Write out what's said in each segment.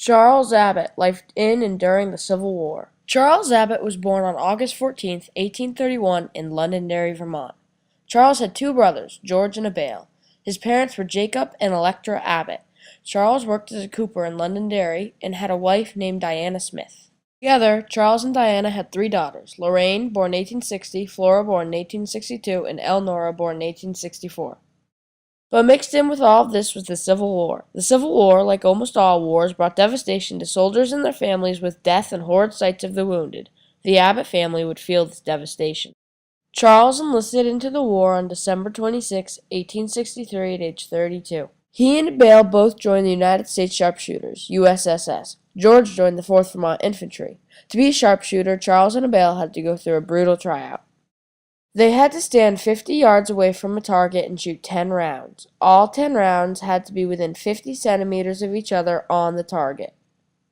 Charles Abbott, life in and during the Civil War. Charles Abbott was born on August 14, 1831, in Londonderry, Vermont. Charles had two brothers, George and Abel. His parents were Jacob and Electra Abbott. Charles worked as a cooper in Londonderry and had a wife named Diana Smith. Together, Charles and Diana had three daughters, Lorraine, born 1860, Flora, born 1862, and Eleanora, born 1864. But mixed in with all of this was the Civil War. The Civil War, like almost all wars, brought devastation to soldiers and their families with death and horrid sights of the wounded. The Abbott family would feel this devastation. Charles enlisted into the war on December 26, 1863 at age 32. He and Bale both joined the United States Sharpshooters, USSS. George joined the 4th Vermont Infantry. To be a sharpshooter, Charles and Bale had to go through a brutal tryout. They had to stand 50 yards away from a target and shoot 10 rounds. All 10 rounds had to be within 50 centimeters of each other on the target.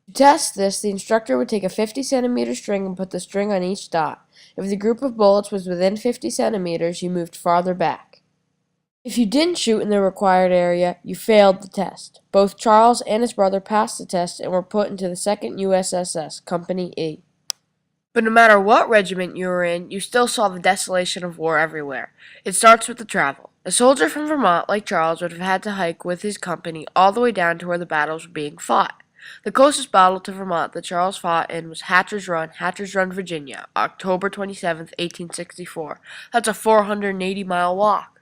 To test this, the instructor would take a 50-centimeter string and put the string on each dot. If the group of bullets was within 50 centimeters, you moved farther back. If you didn't shoot in the required area, you failed the test. Both Charles and his brother passed the test and were put into the 2nd USSS, Company E. But no matter what regiment you were in, you still saw the desolation of war everywhere. It starts with the travel. A soldier from Vermont, like Charles, would have had to hike with his company all the way down to where the battles were being fought. The closest battle to Vermont that Charles fought in was Hatcher's Run, Virginia, October 27, 1864. That's a 480-mile walk.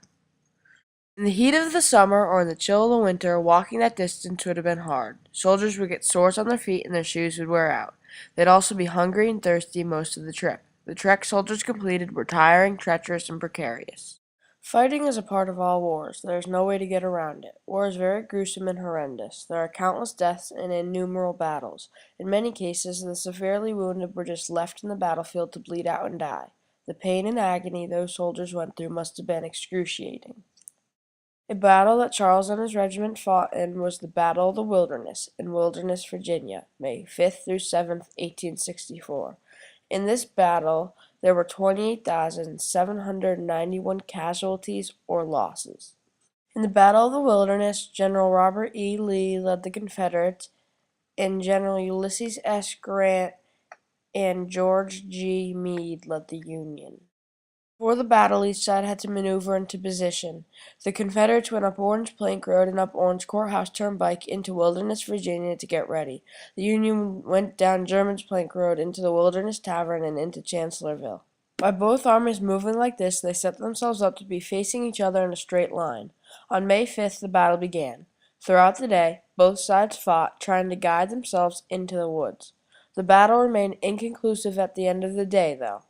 In the heat of the summer or in the chill of the winter, walking that distance would have been hard. Soldiers would get sores on their feet and their shoes would wear out. They'd also be hungry and thirsty most of the trip. The trek soldiers completed were tiring, treacherous, and precarious. Fighting is a part of all wars. There is no way to get around it. War is very gruesome and horrendous. There are countless deaths and innumerable battles. In many cases, the severely wounded were just left in the battlefield to bleed out and die. The pain and agony those soldiers went through must have been excruciating. A battle that Charles and his regiment fought in was the Battle of the Wilderness in Wilderness, Virginia, May 5th through 7th, 1864. In this battle, there were 28,791 casualties or losses. In the Battle of the Wilderness, General Robert E. Lee led the Confederates, and General Ulysses S. Grant and George G. Meade led the Union. Before the battle, each side had to maneuver into position. The Confederates went up Orange Plank Road and up Orange Courthouse Turnpike into Wilderness, Virginia to get ready. The Union went down German's Plank Road into the Wilderness Tavern and into Chancellorsville. By both armies moving like this, they set themselves up to be facing each other in a straight line. On May 5th, the battle began. Throughout the day, both sides fought, trying to guide themselves into the woods. The battle remained inconclusive at the end of the day, though.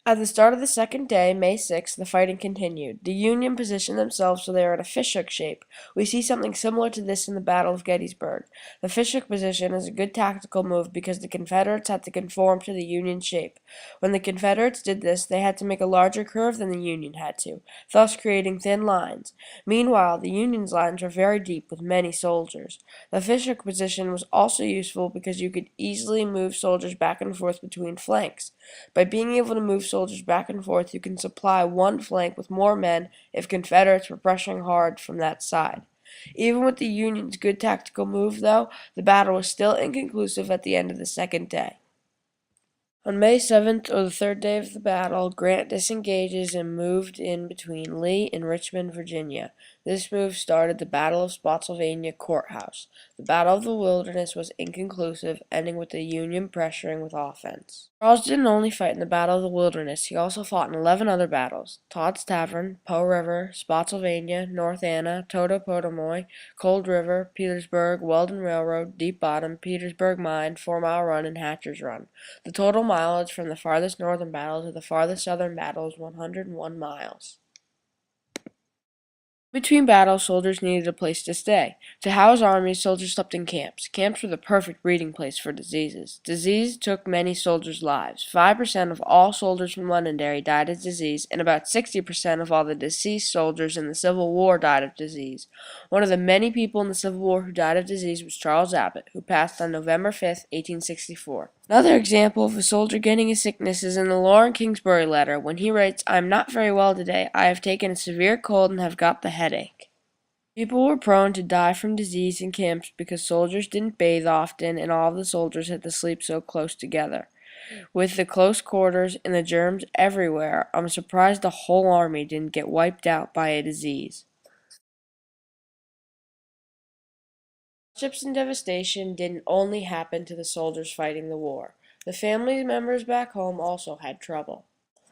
At the start of the second day, May 6th, the fighting continued. The Union positioned themselves so they were in a fishhook shape. We see something similar to this in the Battle of Gettysburg. The fishhook position is a good tactical move because the Confederates had to conform to the Union shape. When the Confederates did this, they had to make a larger curve than the Union had to, thus creating thin lines. Meanwhile, the Union's lines were very deep with many soldiers. The fishhook position was also useful because you could easily move soldiers back and forth between flanks. By being able to move soldiers back and forth, you can supply one flank with more men if Confederates were pressuring hard from that side. Even with the Union's good tactical move, though, the battle was still inconclusive at the end of the second day. On May 7th, or the third day of the battle, Grant disengages and moved in between Lee and Richmond, Virginia. This move started the Battle of Spotsylvania Courthouse. The Battle of the Wilderness was inconclusive, ending with the Union pressuring with offense. Charles didn't only fight in the Battle of the Wilderness, he also fought in 11 other battles: Todd's Tavern, Poe River, Spotsylvania, North Anna, Totopotomoy, Cold River, Petersburg, Weldon Railroad, Deep Bottom, Petersburg Mine, 4 Mile Run, and Hatcher's Run. The total mileage from the farthest northern battle to the farthest southern battle is 101 miles. Between battles, soldiers needed a place to stay. To house armies, soldiers slept in camps. Camps were the perfect breeding place for diseases. Disease took many soldiers' lives. 5% of all soldiers from Londonderry died of disease, and about 60% of all the deceased soldiers in the Civil War died of disease. One of the many people in the Civil War who died of disease was Charles Abbott, who passed on November 5, 1864. Another example of a soldier getting a sickness is in the Lawrence Kingsbury letter, when he writes, "I am not very well today. I have taken a severe cold and have got the headache." People were prone to die from disease in camps because soldiers didn't bathe often and all of the soldiers had to sleep so close together. With the close quarters and the germs everywhere, I'm surprised the whole army didn't get wiped out by a disease. Hardships and devastation didn't only happen to the soldiers fighting the war. The family members back home also had trouble.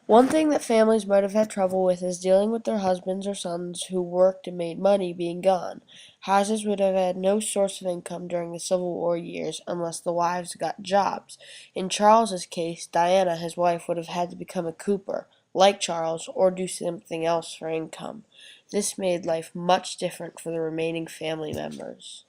One thing that families might have had trouble with is dealing with their husbands or sons who worked and made money being gone. Houses would have had no source of income during the Civil War years unless the wives got jobs. In Charles's case, Diana, his wife, would have had to become a cooper, like Charles, or do something else for income. This made life much different for the remaining family members.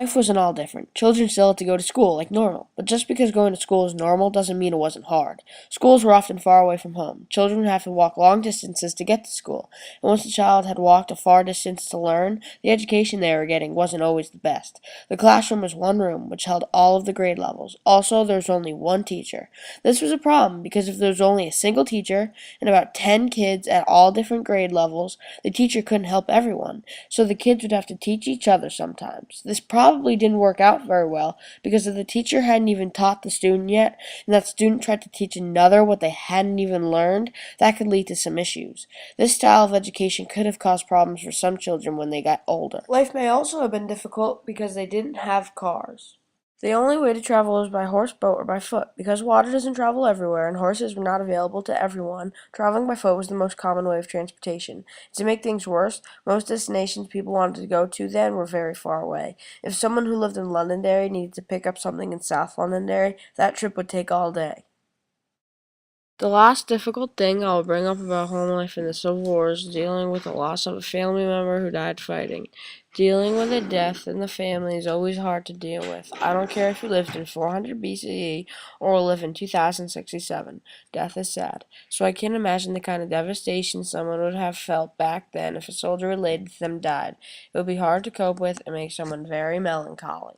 Life wasn't all different. Children still had to go to school like normal, but just because going to school is normal doesn't mean it wasn't hard. Schools were often far away from home. Children would have to walk long distances to get to school, and once a child had walked a far distance to learn, the education they were getting wasn't always the best. The classroom was one room, which held all of the grade levels. Also, there was only one teacher. This was a problem because if there was only a single teacher and about 10 kids at all different grade levels, the teacher couldn't help everyone, so the kids would have to teach each other sometimes. This probably didn't work out very well because if the teacher hadn't even taught the student yet, and that student tried to teach another what they hadn't even learned, that could lead to some issues. This style of education could have caused problems for some children when they got older. Life may also have been difficult because they didn't have cars. The only way to travel was by horse, boat, or by foot. Because water doesn't travel everywhere and horses were not available to everyone, traveling by foot was the most common way of transportation. To make things worse, most destinations people wanted to go to then were very far away. If someone who lived in Londonderry needed to pick up something in South Londonderry, that trip would take all day. The last difficult thing I'll bring up about home life in the Civil War is dealing with the loss of a family member who died fighting. Dealing with a death in the family is always hard to deal with. I don't care if you lived in 400 BCE or live in 2067. Death is sad. So I can't imagine the kind of devastation someone would have felt back then if a soldier related to them died. It would be hard to cope with and make someone very melancholy.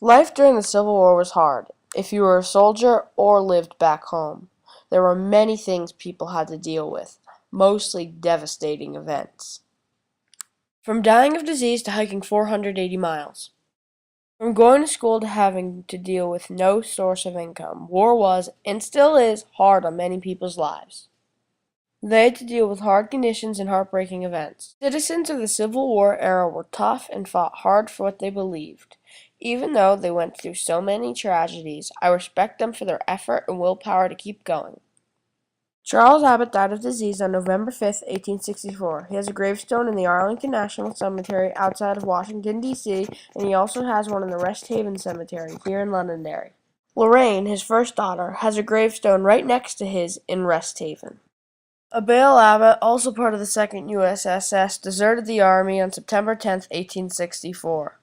Life during the Civil War was hard, if you were a soldier or lived back home. There were many things people had to deal with, mostly devastating events. From dying of disease to hiking 480 miles. From going to school to having to deal with no source of income, war was, and still is, hard on many people's lives. They had to deal with hard conditions and heartbreaking events. Citizens of the Civil War era were tough and fought hard for what they believed. Even though they went through so many tragedies, I respect them for their effort and willpower to keep going. Charles Abbott died of disease on November 5, 1864. He has a gravestone in the Arlington National Cemetery outside of Washington, D.C., and he also has one in the Rest Haven Cemetery here in Londonderry. Lorraine, his first daughter, has a gravestone right next to his in Rest Haven. Abel Abbott, also part of the 2nd USSS, deserted the Army on September 10, 1864.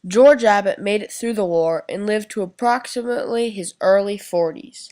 George Abbott made it through the war and lived to approximately his early 40s.